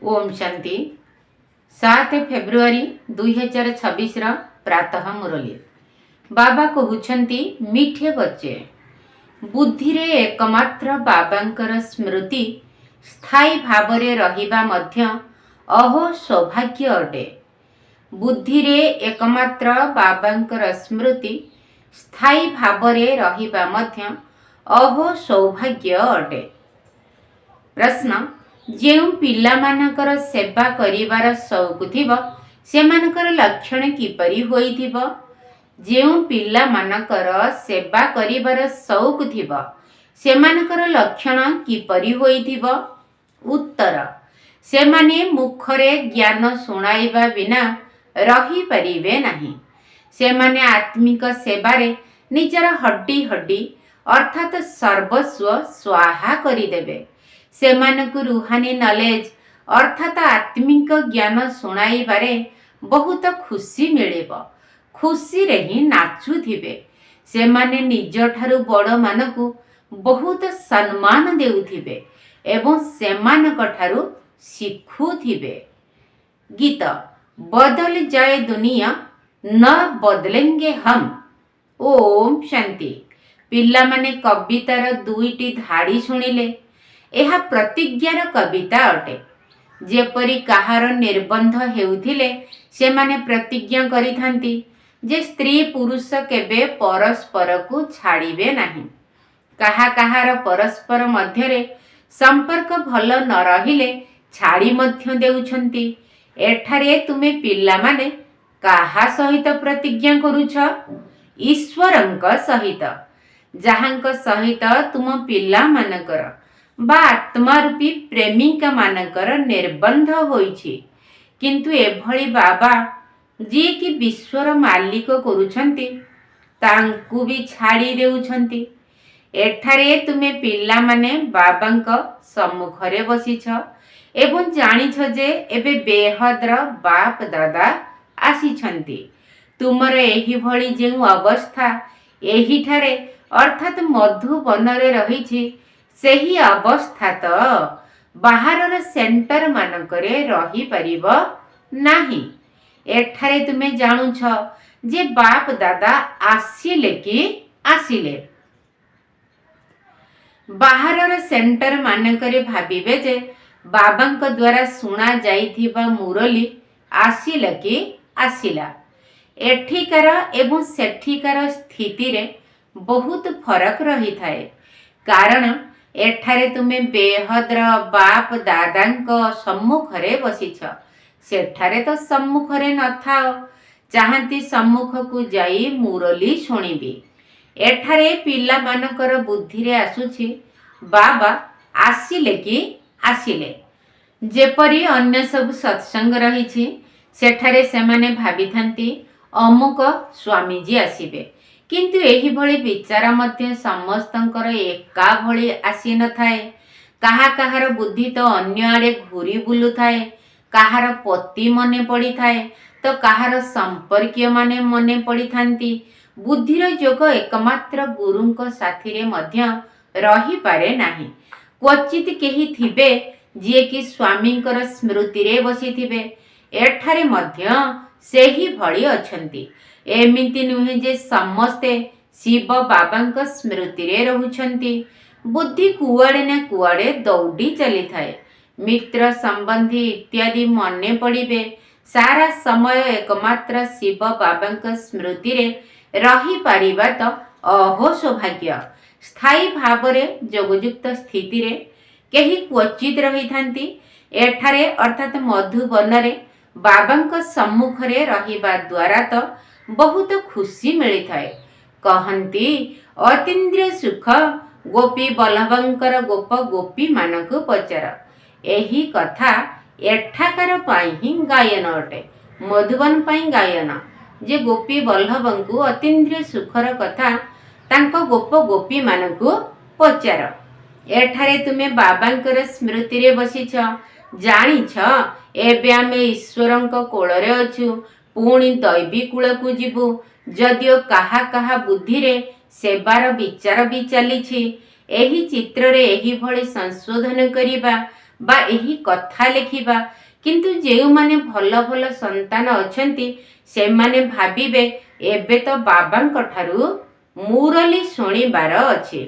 Om Shanti 7 February 2026 प्रातः मुरली बाबा कहउछंती मीठे बच्चे बुद्धि रे एकमात्र बाबांकर स्मृति स्थायी भावरे रहिबा मध्य अहो सौभाग्य अटे। बुद्धि रे एकमात्र बाबांकर स्मृति स्थायी भावरे रहिबा मध्य अहो सौभाग्य अटे। प्रश्न जेउ पिलामानकर सेवा करिवार शौक थिबो सेमानकर लक्षण किपरि होइथिबो? जेउ पिलामानकर सेवा करिवार शौक थिबो सेमानकर लक्षण किपरि होइथिबो? उत्तर सेमाने मुखरे ज्ञान सुनाइबा बिना रही परिबे नाही। सेमाने आत्मिक सेवारे निजर हड्डी हड्डी अर्थात सर्वस्व स्वाहा करिदेबे। सेमानकु रुहानी नॉलेज अर्थात आत्मिक ज्ञान सुनाइबारे बहुत खुशी मिलिबो। खुशी रे ही नाचुथिबे। सेमाने निज ठारु बड़ मानकु बहुत सम्मान देउथिबे एवं सेमानक ठारु शिखुथिबे। गीत बदल जाए दुनिया न बदलेंगे हम। ओम शांति। पिला माने कवितार दुईटी धाड़ी शुणिले यह प्रतिज्ञार कविता अटे। जेपरी कहार निर्बंध हेउथिले से माने प्रतिज्ञा करिथांती जे स्त्री पुरुष केबे परस्पर को छाड़िबे नाही। कहार परस्पर मध्यरे संपर्क भल न रहिले छाड़ी मध्य देउछंती। एठारे तुमे पिला माने काहा सहित प्रतिज्ञा करूछ? ईश्वरंक सहित, जहांक सहित तुम पिला मानकर बा आत्मारूपी प्रेमिका मानकर निर्बंध होइछि। किंतु एभଳି बाबा जी कि विश्वर मालिक करूछंती तांकु भी छाड़ी देउछंती। एठारे तुमे पिला माने बाबांक सम्मुखरे बसिछ एवं जानिछ जे एबे बेहद्र बाप दादा आसीछंती। तुमर एही भଳି जेउ अवस्था एही ठारे अर्थात मधुबनरे रहिछि सेही अवस्था तो बाहरर सेंटर मानकरे रही परिबो नाही। एठारे तुमे जानुछ जे बाप दादा आसिले कि आसिले। बाहरर सेंटर मानकरे भाबिबे जे बाबांक द्वारा सुना जाइथिबा मुरली आसिला कि आसिला। एठिकार एवं सेठिकार स्थिति रे बहुत फरक रही थाए। कारण एठारे तुमे बेहद्र बाप दादांक सम्मुखरे बसिछ। सेठारे तो सम्मुखरे न थाओ। चाहती सम्मुख को जाई मुरली शुणिबी। एठारे पिला मानकर बुद्धि रे आसुछि बाबा आसिले कि आसिले। जेपरी अन्य सब सत्संग रहिछि सेठारे सेमाने भाबिथांती अमुक स्वामी जी आसिबे। किंतु एही भଳି विचार मध्य समस्तंकर एका भଳି आसी न थाए। काहार बुद्धि तो अन्य आड़े घूरी बुलु थाए। काहार पति मने पड़ी थाए तो काहार संपर्कीय माने मने पड़ी थांती। बुद्धिर जोग एकमात्र गुरुंक साथी रे मध्य रही पारे नाही। क्वचित केही थिबे जे कि स्वामींकर स्मृति रे बसी थिबे। एठारे मध्य सेही भଳି अछंती। एमिति नुहे जे समस्ते शिव बाबांक स्मृति रे रहुछंती। बुद्धि कुआड़े न कुआड़े दौड़ी चली थाए। मित्र संबंधी इत्यादि मने पड़िबे। सारा समय एकमात्र शिव बाबांक स्मृति रे रही पारिबा तो अहो सौभाग्य। स्थायी भावरे जोगयुक्त स्थिति रे केही क्वचित रही थांती। एठारे अर्थात मधुबनरे बाबांक सम्मुखरे रहिबा द्वारा तो बहुत खुशी मिली थाए। कहंती अतीन्द्रिय सुख गोपी बल्लभंकर गोप गोपी मानकु पचार। एही कथा एठाकार पाई ही गायन अटे। मधुबन पाई गायन जे गोपी बल्लभंकु अतीन्द्रिय सुखर कथा तांको गोप गोपी मानकु पचार। एठारे तुमे बाबांकर स्मृति रे बसिछ। जानिछ एबे आमे ईश्वरंक कोଳରେ अछु। पुणी दैवी कूल को जीवु। जदिओ काहा काहा बुद्धि रे सेवार विचार भी चली। एही चित्र रे एही भଳି संशोधन करिबा बा एही कथा लेखिबा, किंतु जो माने भल भल संतान अछंती से माने भाबिबे एबे तो बाबांक ठारू मुरली शुणिबार अछि,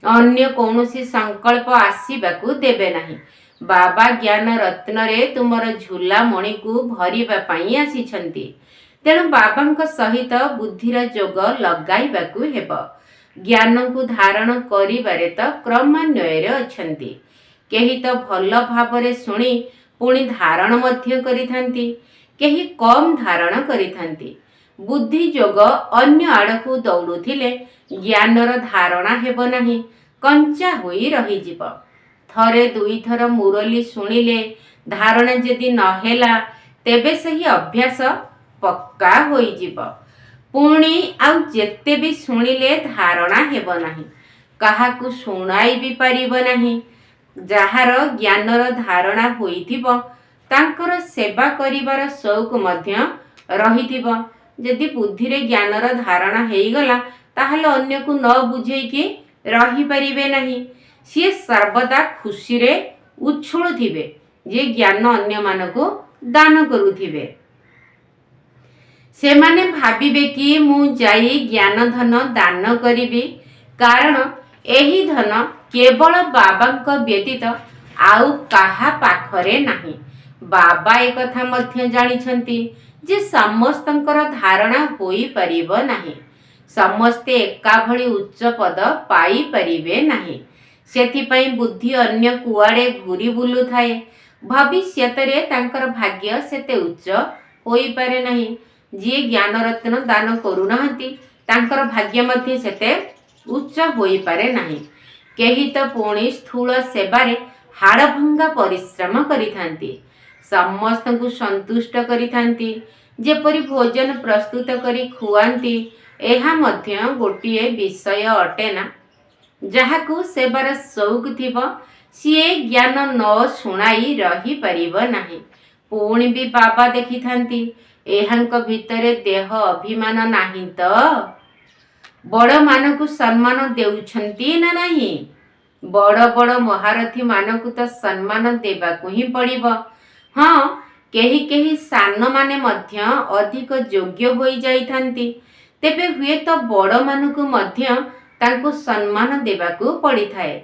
अन्य कौनसी संकल्प आसीबाकू देबे नाही। बाबा ज्ञान रत्न रे तुमर झूला मणि को भरिबा पई आसीछंती, तेणु बाबांक सहित बुद्धिर जोग लगाइबाकू हेब। ज्ञान को धारण करिबारे तो क्रमान्वୟରେ अछंती। केही तो भल भावरे शुणी पुणी धारण मध्य करिथांती, केही कम धारण करिथांती। बुद्धि जोग अन्य आड़कू दौड़ुथिले ज्ञानर धारणा हेब नाही, कंचा होई रहिजिब। थरे दुई थर मुरली शुणिले धारणा जदि नहेला तेबे सही अभ्यास पक्का होइजिब। पुणी आउ जेते भी शुणिले धारणा हेब नाही, काहाकू शुणाई भी पारिब नाही। जाहार ज्ञानर धारणा होइथिब तांकर सेवा करिबार शौक मध्य रहिथिब। यदि बुद्धि रे ज्ञानर धारणा हेइगला ताहले अन्य को न बुझेइकी रही परिबे नाही। सी सर्वदा खुशी रे उछुळुथिबे जे ज्ञान अन्य मानको दान करुथिबे। से माने भाबिबे कि मु जाई ज्ञान धन दान करिबी, कारण एही धन केवल बाबांक व्यतीत आउ काहा पाखरे नाही। बाबा एक कथा मध्य जानिछंती जे समस्तंकर धारणा होई परिबो नाही, समस्ते एका भली उच्च पद पाई परिबे नाही। सेथिपई बुद्धि अन्य कुआडे घुरी बुलु थाए, भविष्यतरे तांकर भाग्य सेते उच्च होई पारे नाही। जी ज्ञान रत्न दान करुनाहंती तांकर भाग्य मध्य सेते उच्च होई पारे नाही। केही तो पुणी स्थूल सेवारे हाड़भंगा परिश्रम करिथांती, समस्तंकु संतुष्ट करिथांती, जेपरि भोजन प्रस्तुत करी खुआंती। एहा मध्य गोटिए विषय अटेना, जहाकू सेवार शौक थिब सीए ज्ञान न शुणाई रही परिब नाही। पुणी भी बाबा देखिथांती एहांक भितरे देह अभिमान नाही तो बड़ मानकू सम्मान देउछंती ना नाही। बड़ बड़ महारथी मानकू तो सम्मान देबाकू ही पड़िब। हाँ, केही केही सान माने मध्य अधिक योग्य होई जाइथांती, तेबे हुए तो बड़ मानकू मध्य तांको सम्मान देबाकू पड़िथाए,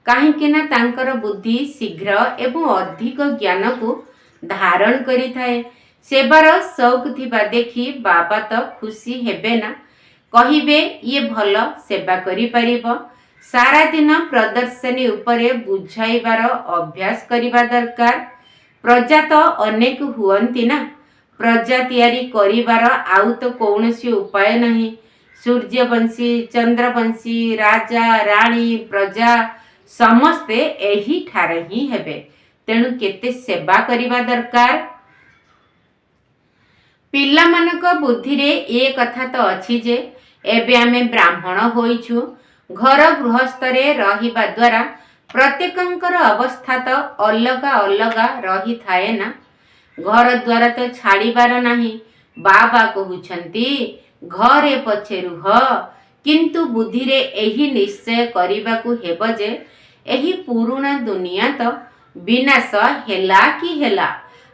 काहेकि ना तांकर बुद्धि शीघ्र एवं अधिक ज्ञान को धारण करिथाए। सेवार शौक थिबा देखि बाबा तो खुशी हेबे ना, कहिबे ये भल सेवा करि परिब। सारा दिन प्रदर्शनी उपरे बुझाइबार अभ्यास करिबा दरकार। प्रजा तो अनेक हुअंती ना, प्रजा तैयारी करिबार आउ तो कौनसी उपाय नहीं। सूर्यवंशी, चंद्रवंशी, राजा राणी प्रजा समस्ते एही ठारे ही हेबे, तेणु केते सेवा करिबा दरकार। पिला मानक बुद्धि रे ए कथा तो अछि जे एबे आमे ब्राह्मण होइछु, घर गृहस्थरे रहिबा द्वारा प्रत्येकंकर अवस्था तो अलगा अलगा रही थाए ना। घर द्वारा तो छाड़ीबार नाही। बाबा कहउछंती घरे पछे रुह, किंतु बुद्धि रे एही निश्चय करिबाकू हेब जे एही पुरुणा दुनिया तो विनाश हेला कि हेला,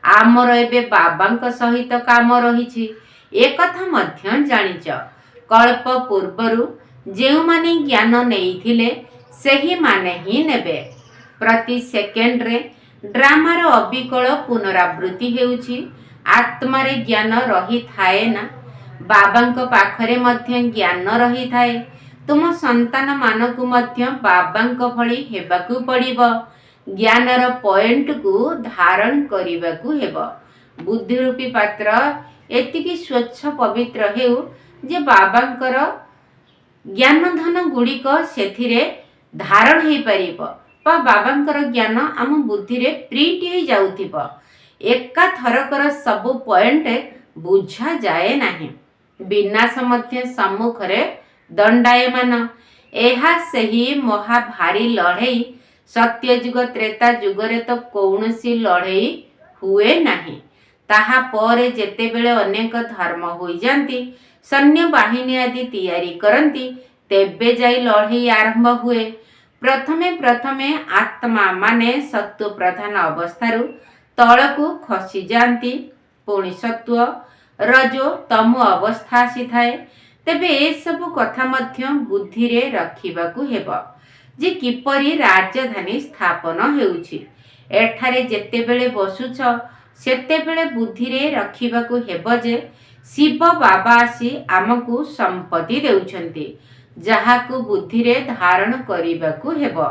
आमर एबे बाबांक सहित काम रहिछि ए कथा मध्य जानिच। कल्प पूर्वरु जेउ माने ज्ञान नेइथिले सेही माने ही नेबे। प्रति सेकेंड रे ड्रामार अविकल पुनरावृत्ति हेउछि। आत्मारे ज्ञान रही थाए ना, बाबांक पाखरे मध्य ज्ञान रही थाए। तुम संतान मानकु मध्य बाबांक भली हेबाकू पड़िब। ज्ञानर पॉइंट को धारण करिबाकू हेब। बुद्धि रूपी पात्र एतिकी स्वच्छ पवित्र हेउ जे बाबांकर ज्ञान धन गुड़िक सेथिरे धारण हेई परिब, बा बाबांकर ज्ञान आम बुद्धि रे प्रिंट हेई जाउथिब। एका थरकर सबु पॉइंट बुझा जाए नाही। विनाश मध्य सम्मुखरे दंडायमान। एहा सही महाभारी लड़ई। सत्ययुग त्रेता युगरे तो कौनसी लड़ई हुए नाही। ताहा परे जेतेबेले अनेक धर्म होई जांती, सैन्य बाहिनी आदि तैयारी करंती, तेबे जाई लड़ई आरंभ हुए। प्रथमे प्रथमे आत्मा माने सत्व प्रधान अवस्थारू तलकू खसी जाती, पुणी सत्व रजो तमो अवस्था आसी थाए। तेबे ए सब कथा मध्य बुद्धि रे रखिबाकू हेबो जे किपरि राजधानी स्थापन हेउछि। एठारे जेतेबेले बसुछ सेतेबेले बुद्धि रे रखिबाकू हेबो जे शिव बाबा आसी आमकू संपत्ति देउछन्ति, जाहाकू बुद्धि रे धारण करिबाकू हेबो।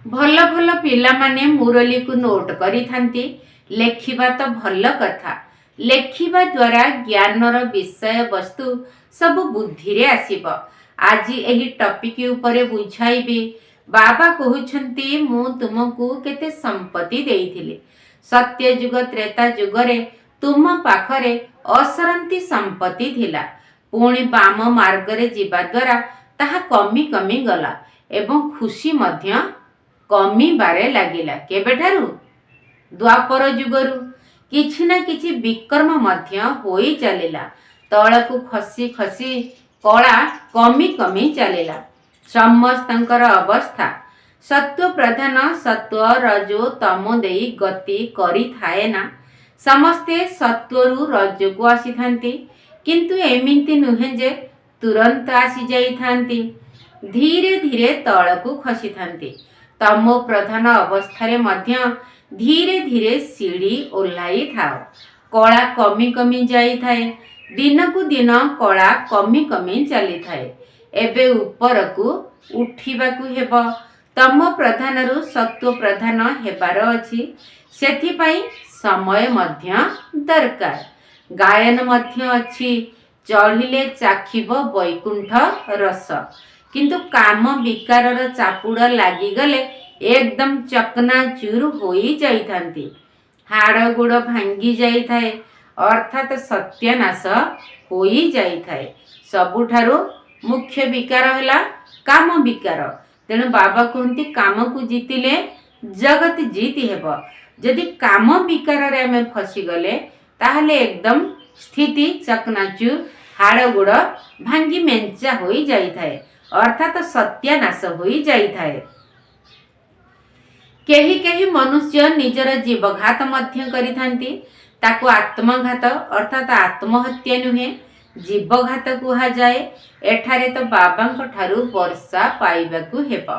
भल भल पिला माने मुरली को नोट करी थांती। लेखिबा तो भल कथा, लेखिबा द्वारा ज्ञानर विषय वस्तु सब बुद्धि रे आसीबो। आज एही टॉपिक उपरे बुझाइबी। बाबा कहउछन्ती मु तुमको केते संपत्ति देइथिली। सत्य युग त्रेता युग रे तुम पाखरे असरंती संपत्ति थिला, पुणी बाम मार्ग रे जीवा द्वारा ताहा कमी कमी गला एवं खुशी मध्य कमी बारे लागिला। केबेठारू? द्वापर युगरू किछि ना किछि विक्रम मध्य होई चलिला। तळकू खसी खसी कला कमी कमी चलिला। समस्तंकर अवस्था सत्व प्रधान सत्व रजो तमो देई गति करी थाए ना। समस्ते सत्वरू रजोको आसी थांती, किंतु एमिति नुहे जे तुरंत आसी जाई थांती, धीरे धीरे तळकू खसी थांती। तमो प्रधान अवस्था मध्य धीरे धीरे सीढ़ी ओह्लाई थाओ। कला कमी कमी जाई थाए, दिन को दिन कला कमी कमी चली थाए। एबे उपरकू उठिबाकू हेबो। तमो प्रधानरू सत्व प्रधान हेबार अछि, सेथिपाई समय मध्य दरकार। गायन मध्य अछि, चढ़िले चाखिब वैकुंठ रस, किंतु काम विकारर चापुड़ लागिगले एकदम चकनाचूर होई जाइथांती। हाड़ गोड़ भांगी जाई थाए, अर्थात सत्यानाश होई जाई थाए। सबुठारु मुख्य विकार हैला काम विकार। तेणु बाबा कहती काम को जीतिले जगत जीति हेबो। जदि काम विकार रे आमे फसी गले ताहले एकदम स्थिति चकनाचूर, हाड़ गोड़ भांगी मेंचा होई जाई थाए, अर्थात सत्यानाश होई जाई थाए। केही केही मनुष्य निजर जीवघात मध्य करि थांती। ताकू आत्मघात अर्थात आत्महत्या नुहे, जीवघात कुहा जाए। एठारे तो बाबांको ठारू वर्षा पाइबाकू हेबो,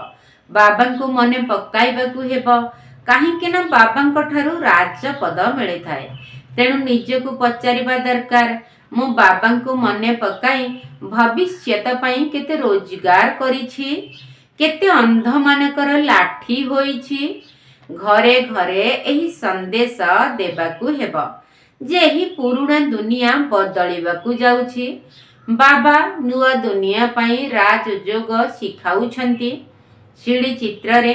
बाबांको मने पकाइबाकू हेबो। काहींकि ना बाबांको ठारू राजपद मिली थाए। तेणु निजको पचारिबा दरकार, मु बाबांको मने पकाई भविष्यत पई केते रोजगार करिछि, केते अंध मानकर लाठी होइछि। घरे घरे एही संदेश देबाकू हेबो जे एही पुरुणा दुनिया बदलिबाकू जाउछि। बाबा नुआ दुनिया पई राजयोग शिखाउछन्ति। शिड़ी चित्र रे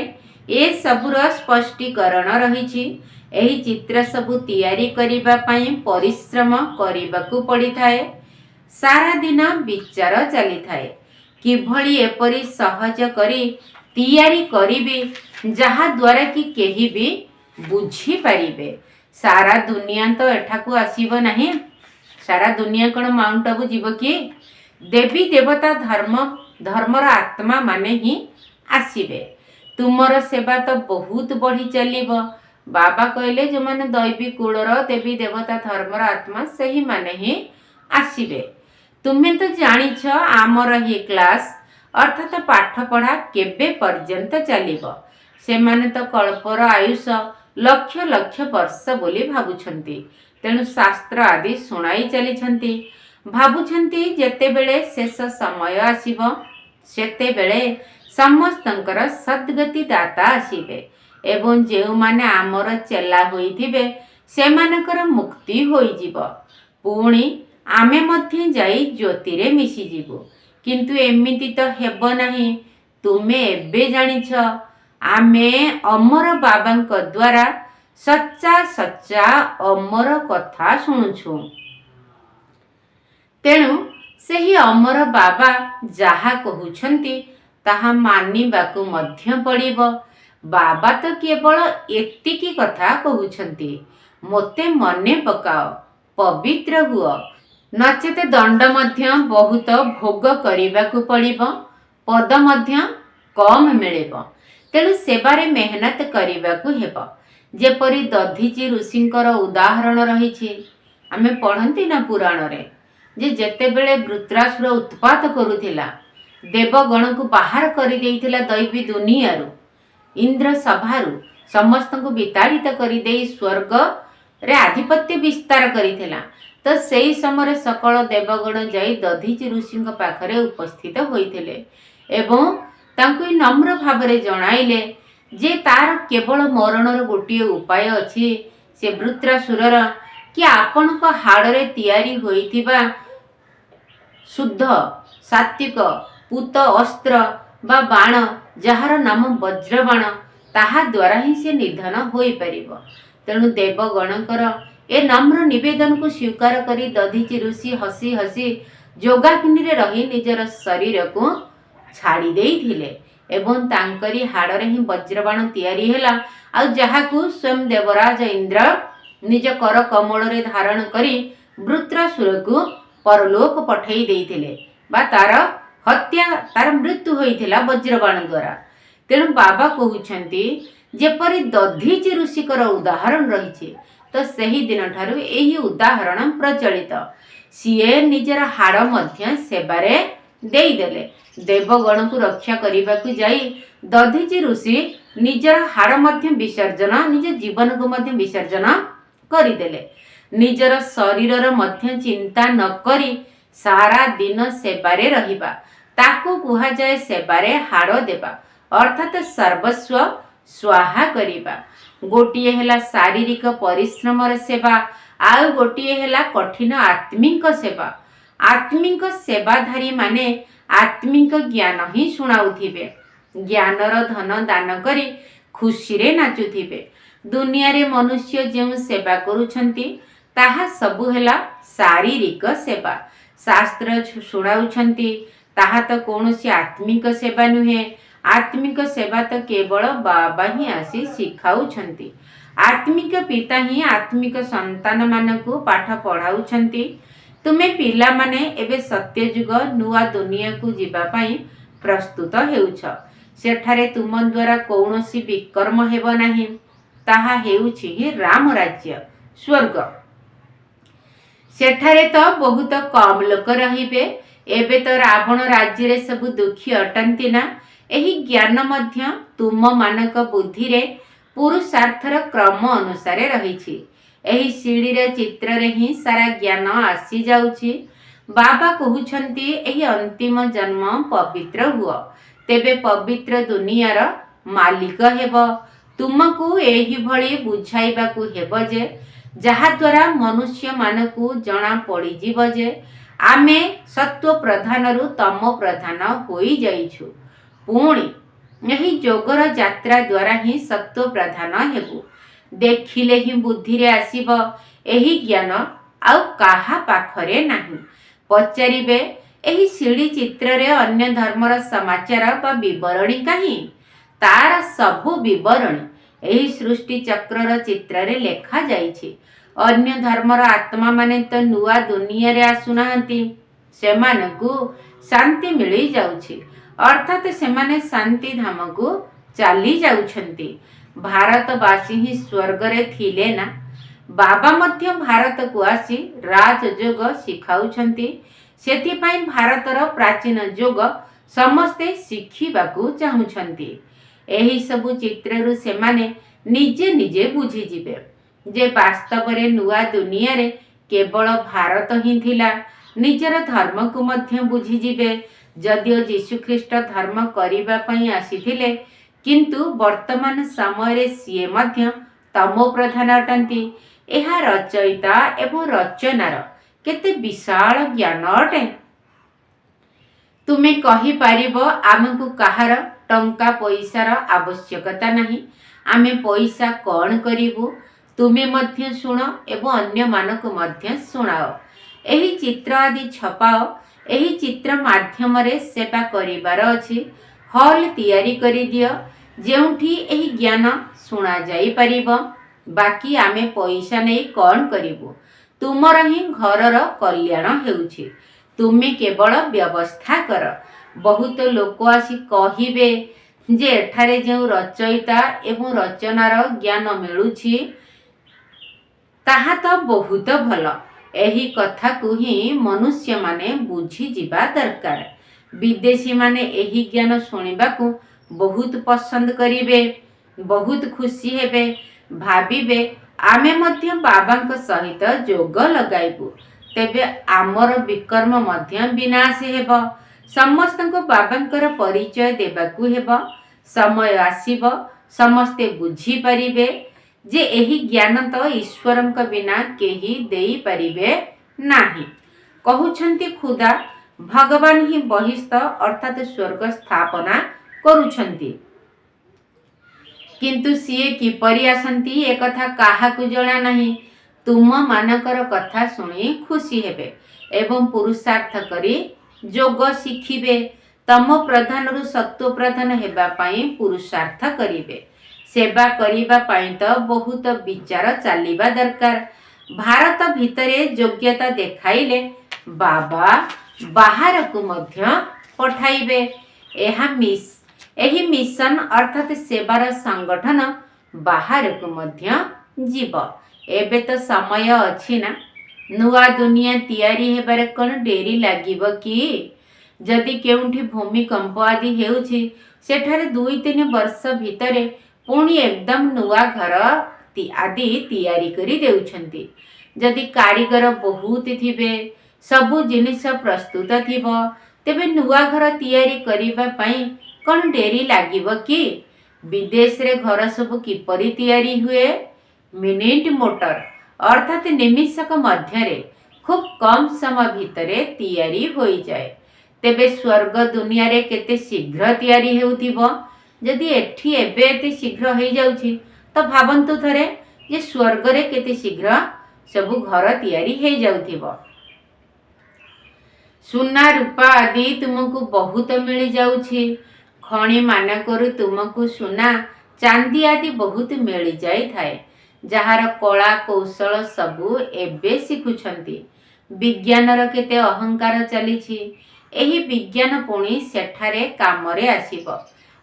ए सबुर स्पष्टीकरण रहिछि। एही चित्र सबु तैयारी करिबा पई परिश्रम करिबाकू पड़ी थाए। सारा दिन विचार चली थाए किभଳି एपरि सहज करी तैयारी करिबे जहा द्वारा कि केही भी बुझी पारिबे। सारा दुनिया तो एठाकू आसीबो नाही। सारा दुनिया कोन माउंट आबू जीव कि? देवी देवता धर्म धर्मर आत्मा माने ही आसीबे। तुमर सेवा तो बहुत बढ़ी चलिबो। बाबा कहले जो माने दैवी कुलर देवी देवता धर्मर आत्मा सही माने ही आसीबे। तुम्हें तो जानिछ आमर ही क्लास अर्थात पाठ पढ़ा केबे पर्यंत चलिबो। से माने तो कल्पर आयुष लक्ष लक्ष वर्ष बोली भाबुछंती। तेणु शास्त्र आदि सुनाई चलीछंती। भाबुछंती जेतेबेले शेष समय आसीबो सेतेबेले समस्तंकर सद्गति दाता आसीबे एवं जेउ माने आमर चेला होइथिबे सेमानकर मुक्ति होई जीवो। पुणी आमे मध्य जाई ज्योति रे मिसी जीवो। किंतु एमिति तो हेबो नाही। तुमे एबे जानिछ आमे अमर बाबांक द्वारा सच्चा सच्चा अमर कथा शुणुछु। तेणु सेही अमर बाबा जहा कहउछंती ताहा मानिबाकू मध्य पड़िबो। बाबा तो केवल एतिकी कथा कहउछंती, मोते मने पकाओ, पवित्र हुओ, नचेत दंड मध्य बहुत भोग करिबाकू पड़िबो। पद मध्य कम मिलिब। तेणु सेवारे मेहनत करने हेब। जेपरी दधीची ऋषिंकर उदाहरण रही आमे पढ़ती ना पुराण रे जे जेतेबेले वृत्रासुर उत्पात करुथिला देवगण को बाहर कर देइथिला दैवी दुनियारू इंद्र सभारू समस्त को विताड़ित कर स्वर्ग रे आधिपत्य विस्तार करिथिला। तो सेई समय सकल देवगण जाई दधीची ऋषि पाखरे उपस्थित होइथिले एवं तांको नम्र भावरे जणाइले जे तार केवल मरणर गोटे उपाय अछि से वृत्रासुरर कि आपण को हाड़े तैयारी होइथिबा शुद्ध सात्विक पूत अस्त्र बा बाण जार नाम वज्रबाण ताहा द्वारा ही से निधन होई परिबो। तेणु देवगणकर ए नम्र निवेदन को स्वीकार करी दधीची ऋषि हसी हसी जोगाग्नि रे रही निजर शरीर को छाड़ी देइथिले एवं तांकरी हाड़रे ही वज्रबाण तैयारी हैला आ जहाकू स्वयं देवराज इंद्र निज कर कमल रे धारण करी वृत्रासुर को परलोक पठेई देइथिले बा तार हत्या तार मृत्यु होइथिला वज्रबाण द्वारा। तेणु बाबा कहउछंती जेपरी दधीची ऋषिकर उदाहरण रही तो सही दिन ठारू एही उदाहरण प्रचलित। सीए निजर हाड़ मध्य सेवारे देईदेले देवगण को रक्षा करने को जाई दधीची ऋषि निजर हाड़ मध्य विसर्जन निज जीवन को मध्य विसर्जन करदेले। निजर शरीरर मध्य चिंता न करी सारा दिन सेवारे रहिबा ताको कुहा जाए सेवारे हाड़ देबा अर्थात सर्वस्व स्वाहा करिबा। गोटिए हेला शारीरिक परिश्रमर सेवा आउ गोटिए हेला कठिन आत्मिक सेवा। आत्मिक सेवाधारी माने आत्मिक ज्ञान ही शुणाउथिबे ज्ञानर धन दान करी खुशी रे नाचुथिबे। दुनिया रे मनुष्य जेउ सेवा करूछंती ताहा सबु हेला शारीरिक सेवा। शास्त्र शुणाउछंती ताहा तो कौनसी आत्मिक सेवा नुहे। आत्मिक सेवा तो केवल बाबा ही आसी शिखाउछंती। आत्मिक पिता ही आत्मिक संतान मानकु पाठ पढ़ाउछंती। तुमे पिला माने एबे सत्य जुग नुआ दुनिया को जीवा पाई प्रस्तुत हेउछ। सेठारे तुम द्वारा कौनसी विकर्म हेब नाही ताहा हेउछि ही राम राज्य स्वर्ग। सेठारे तो बहुत कम लोक रहिबे। एबे तो रावण राज्य रे सब दुखी अटंती ना। एही ज्ञान मध्य तुम मानक बुद्धि रे पुरुषार्थर क्रम अनुसार रही। एही सीढ़ी रे चित्र रे ही सारा ज्ञान आसी जाउछि। बाबा कहउछंती एही अंतिम जन्म पवित्र हुआ तेबे पवित्र दुनियार मालिक हेब। तुमको एही भली बुझाइबाकू हेब जे जहा द्वारा मनुष्य मानकू जना पड़ी जीव जे आमे सत्व प्रधान रु तम प्रधान होई जाइछु। पुणी यही जोगर यात्रा द्वारा ही सत्व प्रधान हेबु। देखिले ही बुद्धि रे आसीब एही ज्ञान आउ काहा पाखरे नाही। पचारिबे एही सीढ़ी चित्र रे अन्य धर्मर समाचार बा विवरणी काहीं तार सबु विवरणी एही सृष्टि चक्रर चित्र रे लेखा जाइछि। अन्य धर्मर आत्मा माने तो नुआ दुनिया रे आसुनाहांती सेमानकु शांति मिली जाउछि अर्थात सेमाने शांति धाम को चली जाउछंती। भारतवासी ही स्वर्ग रे थिले ना। बाबा मध्य भारत को आसी राजयोग शिखाउछंती। सेथिपाई भारतर प्राचीन योग समस्ते शिखिबाकू चाहुछंती। एही सबु चित्ररु सेमाने निजे निजे बुझी जिबे जे वास्तव रे नुआ दुनिया रे केवल भारत ही थिला। निजर धर्म को मध्य बुझी जिबे जदिओ जीशुख्रीष्ट धर्म करिबा पई आसीथिले किंतु वर्तमान समय रे सिए मध्य तमो प्रधान अटंती। एहा रचयिता एवं रचनार केते विशाल ज्ञान अटे। तुमे कहि पारिबो आमकु कहार टंका पैसार आवश्यकता नहीं। आमे पैसा कौन करिबु तुमे मध्य शुण एवं अन्य मानक मध्य शुणाओ। एही चित्र आदि छपाओ। एही चित्र माध्यम रे सेवा करिबार अछि। हॉल तैयारी करि दियो जेउठी एही ज्ञान शुणा जाई परिबो। बाकी आमे पैसा नहीं कौन करिबु तुमर ही घरर कल्याण हेउछि। तुमे केवल व्यवस्था कर। बहुत लोक आसी कहिबे जे एठारे जो रचयिता एवं रचनार ज्ञान मिलुछि ताहा तो बहुत भल। एही कथा को ही मनुष्य माने बुझी जिबा दरकार। विदेशी माने एही ज्ञान सुनिबा को बहुत पसंद करिवे, बहुत खुशी हेबे, भाबिबे आमे मध्य बाबांक सहित जोग लगाइबु, तेबे आमर विकर्म मध्य विनाश हेब। समस्तको बाबांकर परिचय देबाकू हेब। समय आसीब समस्ते बुझी परिबे जे एही ज्ञान तो ईश्वरंक बिना केही देई परिबे नाही। कहउछंती खुदा भगवान ही बहिस्थ अर्थात स्वर्ग स्थापना करूछंती, किंतु सीए किपरि आसंती ए कथा काहाकू जणा नाही। तुम मानकर कथा सुनी खुशी हेबे एवं पुरुषार्थ करी जोग शिखिबे। तम प्रधान रु सत्व प्रधान हेबा पाई पुरुषार्थ करिबे। सेवा करिबा पाई तो बहुत विचार चलिबा दरकार। भारत भितरे योग्यता देखाइले बाबा बाहर को मध्य पठाइबे। एही मिशन अर्थात सेवार संगठन बाहर को मध्य जीव। एबे तो समय अछि ना, नुआ दुनिया तैयारी हेबारे कोन डेरी लागिबो कि? जदि केउठी भूमिकंप आदि हेउछि सेठारे 2-3 वर्ष भितरे पुणी एकदम नुआ घर आदि तैयारी करी देउछंती। जदि कारीगर बहुत थिबे, सबु जिनिस प्रस्तुत थिबो, तेबे नुआ घर तैयारी करिबा पई कोन डेरी लागिबो कि? विदेश रे घर सब किपरि तैयारी हुए? मिनिट मोटर अर्थात निमिषक मध्यरे खूब कम समय भितरे तैयारी होई जाए। तेबे स्वर्ग दुनिया रे केते शीघ्र तैयारी हेउथिबो? जदि एठी एबे एते शीघ्र हो जाउछि तो भाबंतु थरे जे स्वर्ग रे केते शीघ्र सबु घर तैयारी हो जाउथिबो। सुना रूपा आदि तुमको बहुत मिल जाउछि। खणी मानकरु तुमको सुना चांदी आदि बहुत मिल जाई थाए। जहार कला कौशल सबु एबे शिखुछंती। विज्ञानर केते अहंकार चलीछि। एही विज्ञान पुणी सेठारे कामरे आसीबो।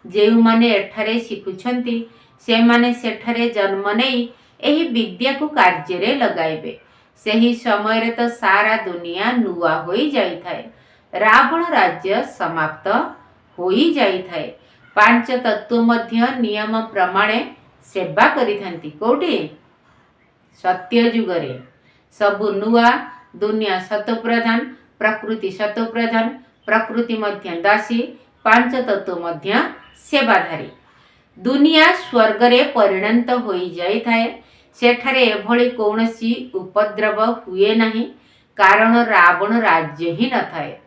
जेउ माने एठारे शिखुछंती से माने सेठारे जन्म नेई एही विद्या को कार्य रे लगाइबे। सेही समय रे तो सारा दुनिया नुआ होई जाई थाए। रावण राज्य समाप्त होई जाई थाए। 5 तत्व मध्य नियम प्रमाणे सेवा करिथांती। कोठी? सत्य जुगरे सबु नुआ, दुनिया सतप्रधान, प्रकृति सतप्रधान, प्रकृति मध्य दासी, 5 तत्व मध्य सेवाधारी। दुनिया स्वर्ग रे परिणत होई जाई थाए। सेठारे एभली कौनसी उपद्रव हुए नहीं, कारण रावण राज्य ही न थाए।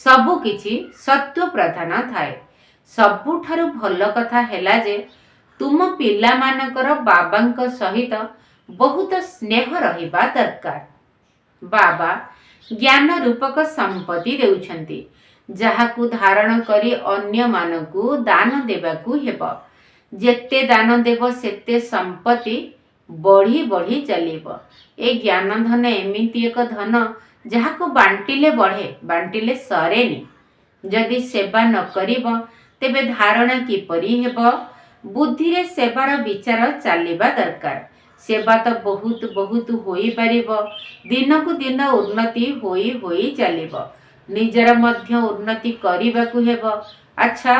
सबु किछि सत्व प्रधान थाए। सबुठारु भल कथा हेला जे तुम पिला मानकर बाबांक सहित बहुत स्नेह रहिबा दरकार। बाबा ज्ञान रूपक संपत्ति देउछंती, जहाकू धारण करी अन्य मानकू दान देबाकू हेब। जेते दान देव सेते संपत्ति बढ़ी बढ़ी चलिब। ए ज्ञान धन एमिति एक धन जहाकू बांटिले बढ़े, बांटिले सरेनी। जदि सेवा न करिब तेबे धारणा किपरि हेब? बुद्धि रे सेवार विचार चलिबा दरकार। सेवा तो बहुत बहुत होई परिब। दिन को दिन उन्नति होई होई चलिब। निजर मध्य उन्नति करिबाकू हेब। अच्छा,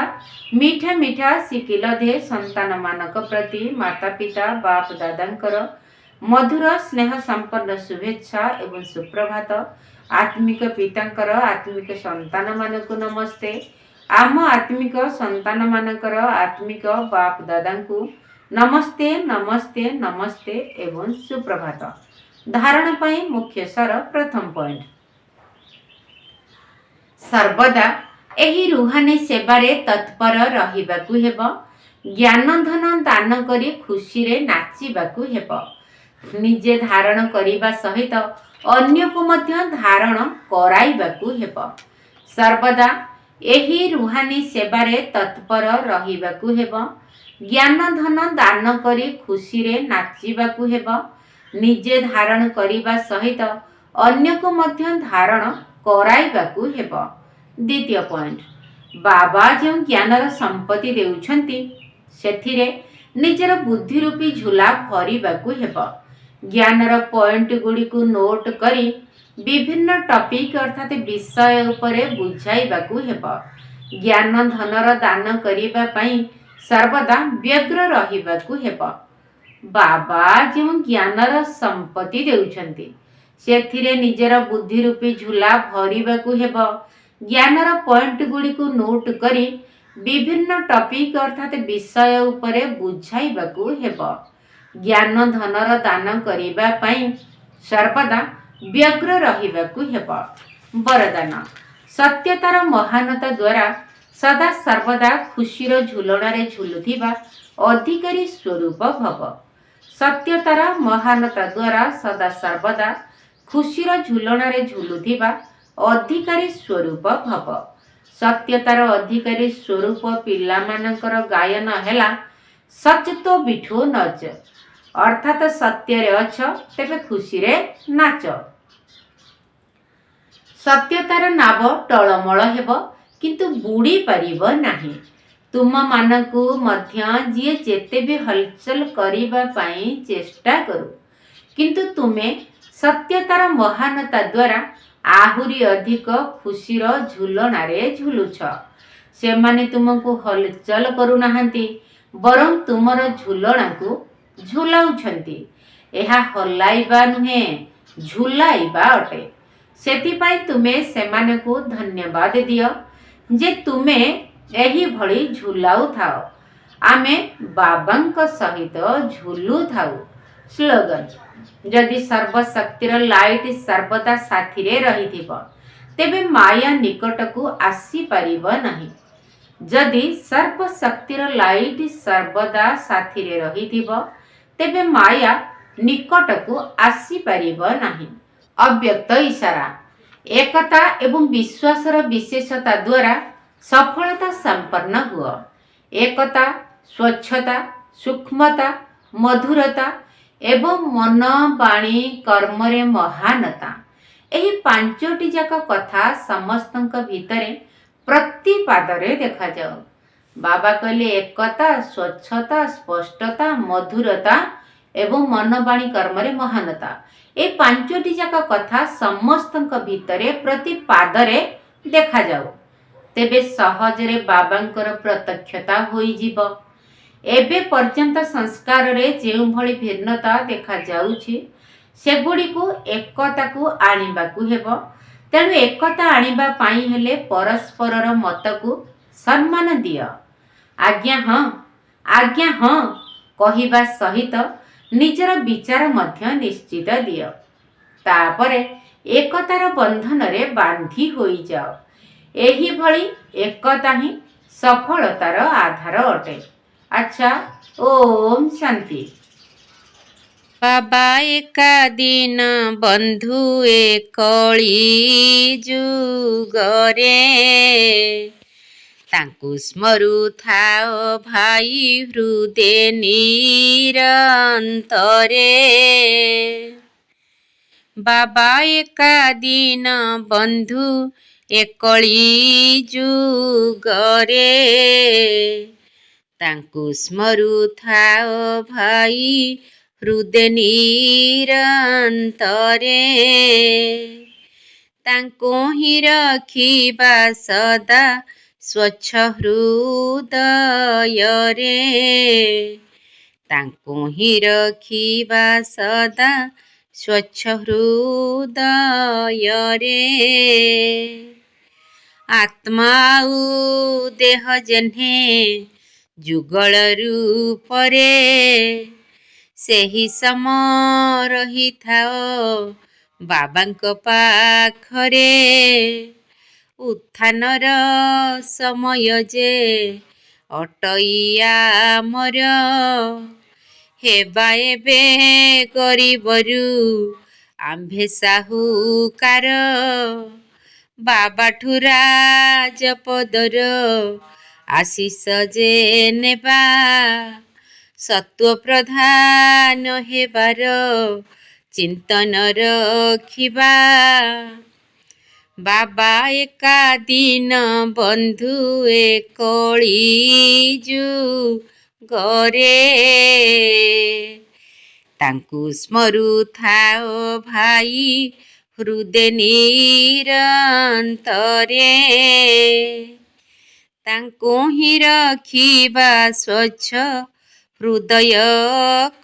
मीठा मीठा शिकिल दे संतान मानक प्रति माता पिता बाप दादांकर मधुर स्नेह संपन्न शुभेच्छा एवं सुप्रभात। आत्मिक पितांकर आत्मिक संतान मानक नमस्ते। आम आत्मिक संतान मानकर आत्मिक बाप दादांकु नमस्ते नमस्ते नमस्ते एवं सुप्रभात। धारण पाई मुख्य सार प्रथम पॉइंट, सर्वदा एही रुहानी सेवारे तत्पर रहिबाकू हेब। ज्ञान धन दान करी खुशी रे नाचिबाकू हेब। निजे धारण करिबा सहित अन्य को मध्य धारण कराइबाकू हेब। सर्वदा एही रुहानी सेवारे तत्पर रहिबाकू हेब। ज्ञान धन दान करी खुशी रे नाचिबाकू हेब। निजे धारण करिबा सहित अन्य को मध्य धारण कराइबाकू हेब। द्वितीय पॉइंट, बाबा जो ज्ञानर संपत्ति देउछंती सेथिरे निजर बुद्धि रूपी झूला भरिबाकू हेबो। ज्ञानर पॉइंट गुड़ी को नोट करी विभिन्न टॉपिक अर्थात विषय उपरे बुझाइबाकू हेबो। ज्ञान धनर दान करिबा पई सर्वदा व्यग्र रहिबाकू हेबो। बाबा जो ज्ञानर संपत्ति देउछंती सेथिरे निजर बुद्धि रूपी झूला भरिबाकू हेबो। ज्ञानर पॉइंट गुड़ी को नोट करी विभिन्न टॉपिक अर्थात विषय उपरे बुझाइबाकू हेबो। ज्ञान धनर दान करिबा पई सर्वदा व्यग्र रहिबाकू हेबो। वरदान सत्यतार महानता द्वारा सदा सर्वदा खुशीर झुलणारे झुलुथिबा अधिकारी स्वरूप भव। सत्यतार महानता द्वारा सदा सर्वदा खुशीर झुलणारे झुलुथिबा अधिकारी स्वरूप भव। सत्यतार अधिकारी स्वरूप पिलामानंकर गायन हेला सच तो बिठो नच, अर्थात सत्य अछ तेबे खुशी रे नाच। सत्यतार नाव टळमळ हेब किंतु बुड़ी पारिब नाही। तुम मानकु मध्य जी जेते भी हलचल करिबा पई चेष्टा करू किंतु तुमे सत्यतार महानता द्वारा आहुरी अधिक खुशीर झुलणारे झुलुछ। से माने तुमको हलचल करू नाहंती बरं तुमर झुलणा को झुलाउछंती। एहा हलाइबा नुहे झुलाइबा अटे। सेतिपाई तुमे सेमाने को धन्यवाद दियो जे तुमे एही भली झुलाउ थाओ। आमे बाबांक सहित झुलु थाउ। स्लोगन जदि सर्वशक्तिर लाइट सर्वदा साथी रे रहिथिब तेबे माया निकट को आसी पारिब नाही। जदि सर्वशक्तिर लाइट सर्वदा साथी रे रहिथिब तेबे माया निकट को आसी पारिब नाही। अव्यक्त इशारा एकता एवं विश्वासर विशेषता द्वारा सफलता संपन्न हुआ। एकता स्वच्छता सूक्ष्मता मधुरता एवं मन वाणी कर्मरे महानता एही पांचोटी जाक कथा समस्तंक भितरे प्रतिपादरे देखा जाओ। बाबा कहले एकता स्वच्छता स्पष्टता मधुरता एवं मन वाणी कर्मरे महानता ए पांचोटी जाक कथा समस्तंक भितरे प्रतिपादरे देखा जाओ। तेबे सहजरे बाबांकर प्रत्यक्षता होई जीव। एबे पर्यंत संस्कार रे जेउ भली भिन्नता देखा जाउछि सेगुडी को एकता को आनिबाकू हेबो। तेणु एकता आनिबा पाई हेले परस्परर मत को सम्मान दियो। आज्ञा हाँ कहिबा सहित निजर विचार मध्य निश्चित दियो। तापरे एकतार बंधन रे बांधी होई जाओ। एही भली एकता ही सफलतार आधार अटे। अच्छा ओम शांति। बाबा एका दिन बंधु एकली जुगरे तांकु स्मरु थाओ भाई हृदय निरंतरे। बाबा एका दिन बंधु एकली जुगरे तांकु स्मरु थाओ भाई हृदय निरंतरे। तांको ही रखिबा सदा स्वच्छ हृदय रे। तांको ही रखिबा सदा स्वच्छ हृदय रे। आत्मा देह जेन्हे जुगल रूपरे सेही सम रही थाओ बाबांक पाखरे। उत्थानर समय जे अटइया मर हेबा एबे गरीबरू आम्भे साहुकार। बाबा ठुरा जपदर आशीष जे नेबा सत्व प्रधान हेबार चिंतन रखिबा। ବାବା ଏକା ଦିନ ବନ୍ଧୁ ଏକଳି ଯୁଗରେ ତାଙ୍କୁ ସ୍ମରୁଥାଅ ଭାଇ ହୃଦେ ନିରନ୍ତରେ ତାଙ୍କୁ ହିଁ ରଖିବା ସ୍ୱଚ୍ଛ ହୃଦୟ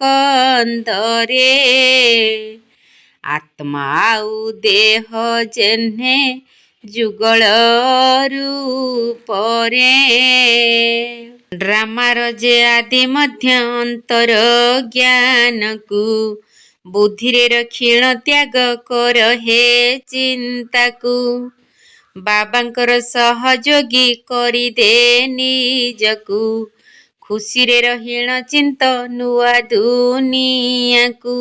କନ୍ଦରେ ଆତ୍ମା ଆଉ ଦେହ ଯେହ୍ନେ ଯୁଗଳ ରୂପରେ ଡ୍ରାମାର ଯେ ଆଦି ମଧ୍ୟ ଅନ୍ତର ଜ୍ଞାନକୁ ବୁଦ୍ଧିରେ ରକ୍ଷିଣ ତ୍ୟାଗ କର ହେ ଚିନ୍ତାକୁ ବାବାଙ୍କର ସହଯୋଗୀ କରିଦେ ନିଜକୁ ଖୁସିରେ ରହିଣ ଚିନ୍ତ ନୂଆ ଦୁନିଆକୁ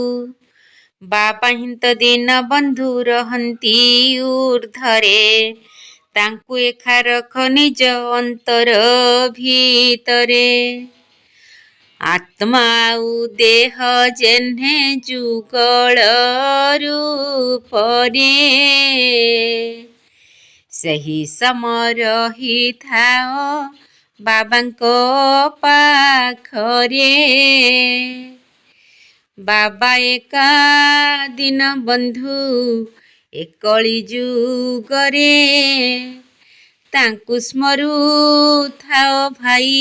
ବାବା ହିଁ ତ ଦିନ ବନ୍ଧୁ ରହନ୍ତି ଊର୍ଦ୍ଧ୍ୱରେ ତାଙ୍କୁ ଏକା ରଖ ନିଜ ଅନ୍ତର ଭିତରେ ଆତ୍ମା ଆଉ ଦେହ ଯେହ୍ନେ ଯୁଗଳ ରୂପରେ ସେହି ସମୟ ରହିଥାଅ ବାବାଙ୍କ ପାଖରେ ବାବା ଏକା ଦିନ ବନ୍ଧୁ ଏକଳି ଯୁଗରେ ତାଙ୍କୁ ସ୍ମରୁଥାଅ ଭାଇ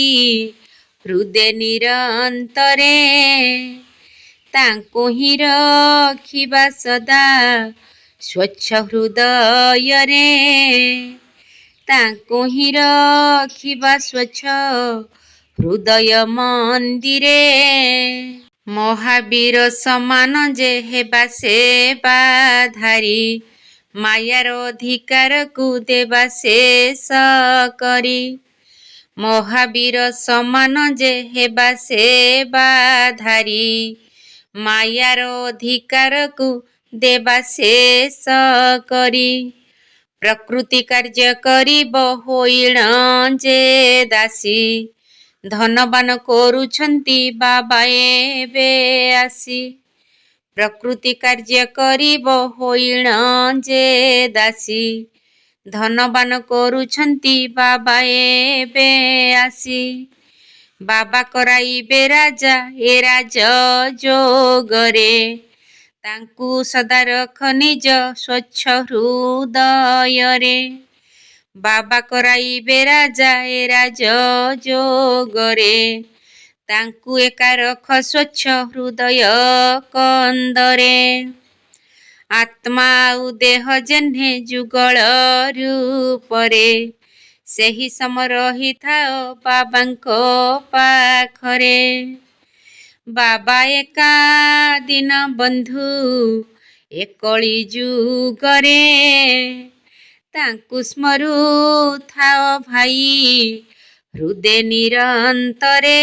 ହୃଦେ ନିରନ୍ତରେ ତାଙ୍କୁ ହିଁ ରଖିବା ସଦା ସ୍ୱଚ୍ଛ ହୃଦୟରେ ତାଙ୍କୁ ହିଁ ରଖିବା ସ୍ୱଚ୍ଛ ହୃଦୟ ମନ୍ଦିରେ ମହାବୀର ସମାନ ଯେ ହେବା ସେବାଧାରୀ ମାୟାର ଅଧିକାରକୁ ଦେବା ଶେଷ କରି ମହାବୀର ସମାନ ଯେ ହେବା ସେବାଧାରୀ ମାୟାର ଅଧିକାରକୁ ଦେବା ଶେଷ କରି ପ୍ରକୃତି କାର୍ଯ୍ୟ କରିବ ହୋଇଣ ଯେ ଦାସୀ ଧନବାନ କରୁଛନ୍ତି ବାବା ଏବେ ଆସି ପ୍ରକୃତି କାର୍ଯ୍ୟ କରିବ ହୋଇଣ ଯେ ଦାସୀ ଧନବାନ କରୁଛନ୍ତି ବାବା ଏବେ ଆସି ବାବା କରାଇବେ ରାଜା ଏ ରାଜ ଯୋଗରେ ତାଙ୍କୁ ସଦା ରଖ ନିଜ ସ୍ୱଚ୍ଛ ହୃଦୟରେ ବାବା କରାଇବେ ରାଜା ଏ ରାଜ ଯୋଗରେ ତାଙ୍କୁ ଏକା ରଖ ସ୍ୱଚ୍ଛ ହୃଦୟ କନ୍ଦରେ ଆତ୍ମା ଆଉ ଦେହ ଯେହ୍ନେ ଯୁଗଳ ରୂପରେ ସେହି ସମ ରହିଥାଅ ବାବାଙ୍କ ପାଖରେ ବାବା ଏକା ଦିନ ବନ୍ଧୁ ଏକଳି ଯୁଗରେ ତାଙ୍କୁ ସ୍ମରୁଥାଅ ଭାଇ ହୃଦେ ନିରନ୍ତରେ